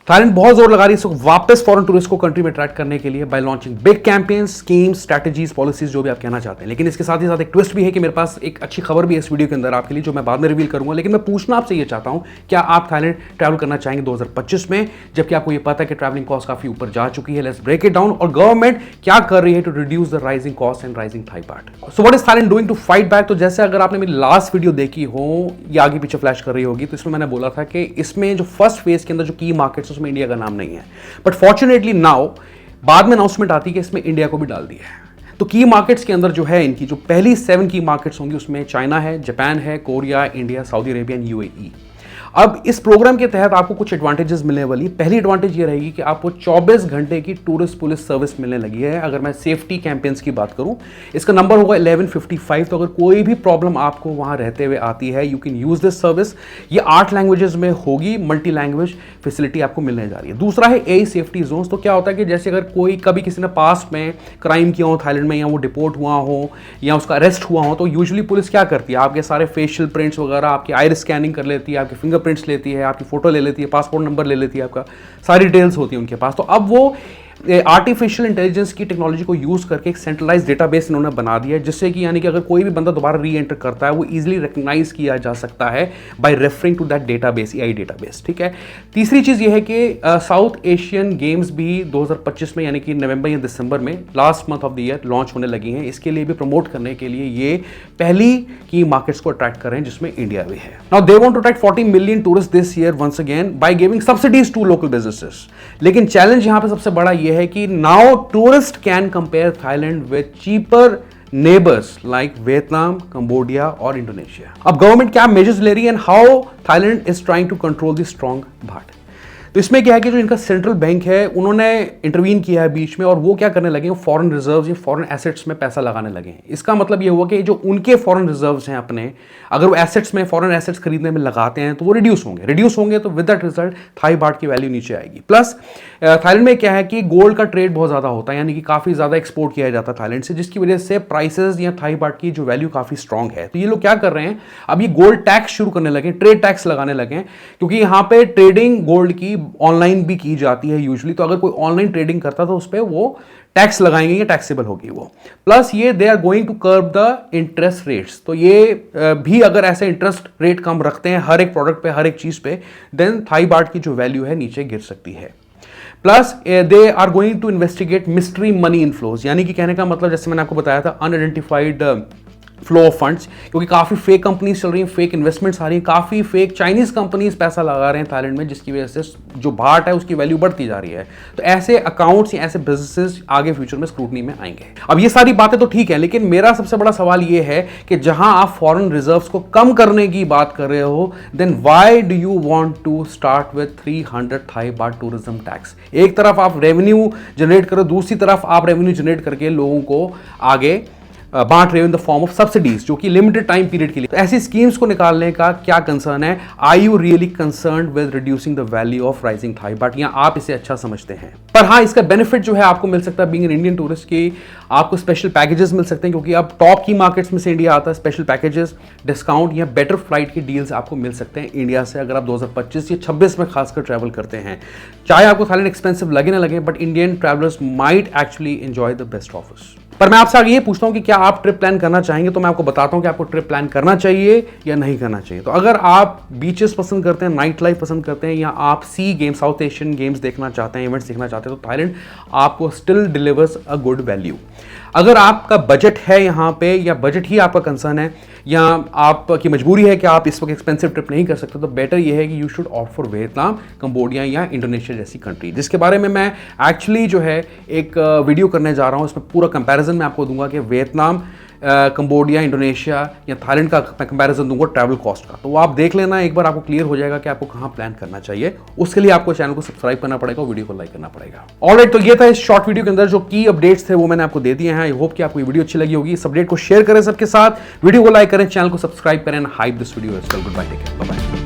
Thailand बहुत जोर लगा रही है इस वक्त वापस फॉरेन टूरिस्ट को कंट्री में अट्रैक्ट करने के लिए bye launching big campaigns, schemes, strategies, policies, जो भी आप कहना चाहते हैं। लेकिन इसके साथ ही साथ एक ट्विस्ट भी है कि मेरे पास एक अच्छी खबर भी है इस वीडियो के अंदर आपके लिए, जो मैं बाद में रिवील करूंगा। लेकिन मैं पूछना आपसे ये चाहता हूं, क्या आप थाईलैंड ट्रैवल करना चाहेंगे 2025 में, जबकि आपको ये पता है कि ट्रैवलिंग कॉस्ट काफी ऊपर जा चुकी है। Let's break it down. और गवर्नमेंट क्या कर रही है to reduce the rising cost and rising Thai baht. So what is Thailand doing to fight back? तो जैसे अगर आपने मेरी लास्ट वीडियो देखी हो या आगे पीछे फ्लैश कर रही होगी, तो इसमें मैंने बोला था कि इसमें जो फर्स्ट फेज के अंदर जो की मार्केट्स उसमें इंडिया का नाम नहीं है, बट फॉर्चुनेटली नाउ बाद में अनाउंसमेंट आती है कि इसमें इंडिया को भी डाल दिया है। तो की मार्केट्स के अंदर जो है इनकी जो पहली 7 की मार्केट्स होंगी उसमें चाइना है, जापान है, Korea, India, Saudi Arabia and UAE. अब इस प्रोग्राम के तहत आपको कुछ एडवांटेजेस मिलने वाली। पहली एडवांटेज ये रहेगी कि आपको 24 घंटे की टूरिस्ट पुलिस सर्विस मिलने लगी है। अगर मैं सेफ्टी कैंपेन्स की बात करूं, इसका नंबर होगा 1155। तो अगर कोई भी प्रॉब्लम आपको वहां रहते हुए आती है, you can use this service. ये 8 लैंग्वेजेस में होगी, मल्टी लैंग्वेज फैसिलिटी आपको मिलने जा रही है। दूसरा है एआई सेफ्टी जोन्स। तो क्या होता है कि जैसे अगर कोई कभी किसी ने पास्ट में क्राइम किया हो थाईलैंड में, या वो डिपोर्ट हुआ हो या उसका अरेस्ट हुआ हो, तो यूजुअली पुलिस क्या करती है, आपके सारे फेशियल प्रिंट्स वगैरह, आपकी आइरिस स्कैनिंग कर लेती है, आपके फिंगरप्रिंट्स लेती है, आपकी फोटो ले लेती है, पासपोर्ट नंबर ले लेती है, आपका सारी डिटेल्स होती है उनके पास। तो अब वो आर्टिफिशियल इंटेलिजेंस की टेक्नोलॉजी को यूज करके एक सेंट्रलाइज डेटाबेस इन्होंने बना दिया है, जिससे कि यानी कि अगर कोई भी बंदा दोबारा री एंटर करता है वो इजीली रिकॉग्नाइज किया जा सकता है by referring to that database, AI database. ठीक है। तीसरी चीज ये है कि साउथ एशियन गेम्स भी 2025 में यानी कि नवंबर या दिसंबर में last month of the year launch होने लगी हैं। इसके लिए भी प्रमोट करने के लिए ये पहली की मार्केट्स को अट्रैक्ट कर रहे हैं, जिसमें इंडिया भी है। Now they want to attract 40 million tourist this year once again by giving subsidies to local businesses. लेकिन चैलेंज यहां पे सबसे बड़ा ये है कि now tourists can compare Thailand with cheaper neighbors like Vietnam, Cambodia और Indonesia. अब गवर्नमेंट क्या मेजर्स ले रही है, and how Thailand is trying to control the strong baht. तो इसमें क्या है कि जो इनका सेंट्रल बैंक है उन्होंने इंटरवीन किया है बीच में, और वो क्या करने लगे, फॉरेन रिजर्व्स या फॉरेन एसेट्स में पैसा लगाने लगे हैं। इसका मतलब ये हुआ कि जो उनके फॉरेन रिजर्व्स हैं अपने, अगर वो एसेट्स में फॉरेन एसेट्स खरीदने में लगाते हैं तो वो रिड्यूस होंगे तो विद दैट रिजल्ट थाई बाट की वैल्यू नीचे आएगी। प्लस थाईलैंड में क्या है कि गोल्ड का ट्रेड बहुत ज़्यादा होता है, यानी कि काफ़ी ज़्यादा एक्सपोर्ट किया जाता है थाईलैंड से, जिसकी वजह से प्राइसेस या थाई बाट की जो वैल्यू काफ़ी स्ट्रॉन्ग है। तो ये लोग क्या कर रहे हैं, अब ये गोल्ड टैक्स शुरू करने लगे, ट्रेड टैक्स लगाने लगे, क्योंकि यहाँ पे ट्रेडिंग गोल्ड की ऑनलाइन भी की जाती है यूजुअली। तो अगर कोई ऑनलाइन ट्रेडिंग करता तो उस पर वो टैक्स लगाएंगे, ये टैक्सेबल होगी वो। प्लस ये they are going to curb the interest rates. तो ये भी अगर ऐसे इंटरेस्ट रेट कम रखते हैं हर एक प्रोडक्ट पे, हर एक चीज पे, देन थाई बाट की जो वैल्यू है नीचे गिर सकती है। Plus they are going to investigate mystery money inflows, यानी कि कहने का मतलब जैसे मैंने आपको बताया था अनआइडेंटिफाइड फ्लो ऑफ फंड्स, क्योंकि काफ़ी फेक कंपनीज चल रही हैं, फेक इन्वेस्टमेंट्स आ रही हैं, काफ़ी फेक चाइनीज कंपनीज पैसा लगा रहे हैं थाईलैंड में, जिसकी वजह से जो भाट है उसकी वैल्यू बढ़ती जा रही है। तो ऐसे अकाउंट्स या ऐसे बिजनेसेस आगे फ्यूचर में स्क्रूटनी में आएंगे। अब ये सारी बातें तो ठीक है, लेकिन मेरा सबसे बड़ा सवाल ये है कि जहां आप फॉरेन रिजर्व्स को कम करने की बात कर रहे हो, then why do you want to start with 300 Thai baht tourism tax? एक तरफ आप रेवेन्यू जनरेट करो, दूसरी तरफ आप रेवेन्यू जनरेट करके लोगों को आगे बांट रहे हो in the form of subsidies, जो कि लिमिटेड टाइम पीरियड के लिए। तो ऐसी स्कीम्स को निकालने का क्या कंसर्न है? Are you really concerned with reducing the value of rising Thai baht, या आप इसे अच्छा समझते हैं? पर हाँ, इसका बेनिफिट जो है आपको मिल सकता है बीइंग एन इंडियन टूरिस्ट की, आपको स्पेशल पैकेजेस मिल सकते हैं, क्योंकि अब टॉप की मार्केट्स में से इंडिया आता है। स्पेशल पैकेजेस, डिस्काउंट या बेटर फ्लाइट की डील्स आपको मिल सकते हैं इंडिया से, अगर आप 2025 या 26 में खासकर ट्रैवल करते हैं। चाहे आपको थाईलैंड एक्सपेंसिव लगे ना लगे, but Indian travellers might actually enjoy the best offers. पर मैं आपसे आगे ये पूछता हूं कि क्या आप ट्रिप प्लान करना चाहेंगे? तो मैं आपको बताता हूं कि आपको ट्रिप प्लान करना चाहिए या नहीं करना चाहिए। तो अगर आप बीचेस पसंद करते हैं, नाइट लाइफ पसंद करते हैं, या आप सी गेम्स, साउथ एशियन गेम्स देखना चाहते हैं, इवेंट्स देखना चाहते हैं, तो थाईलैंड आपको still delivers a good value. अगर आपका बजट है यहाँ पे, या बजट ही आपका कंसर्न है, या आपकी मजबूरी है कि आप इस वक्त एक्सपेंसिव ट्रिप नहीं कर सकते, तो बेटर ये है कि you should opt for Vietnam, Cambodia या इंडोनेशिया जैसी कंट्री, जिसके बारे में मैं एक्चुअली जो है एक वीडियो करने जा रहा हूँ। इसमें पूरा कंपैरिजन मैं आपको दूंगा कि वियतनाम, कंबोडिया, इंडोनेशिया या थाईलैंड का मैं कंपैरिजन दूंगा ट्रैवल कॉस्ट का। तो वो आप देख लेना, एक बार आपको क्लियर हो जाएगा कि आपको कहाँ प्लान करना चाहिए। उसके लिए आपको चैनल को सब्सक्राइब करना पड़ेगा और वीडियो को लाइक करना पड़ेगा। ऑलराइट, तो ये था इस शॉर्ट वीडियो के अंदर जो की अपडेट्स थे वो मैंने आपको दे दिए हैं। आई होप कि आपको ये वीडियो अच्छी लगी होगी। इस अपडेट को शेयर करें सबके साथ, वीडियो को लाइक करें, चैनल को सब्सक्राइब करें, hype this video as well. Good bye, take care, bye bye.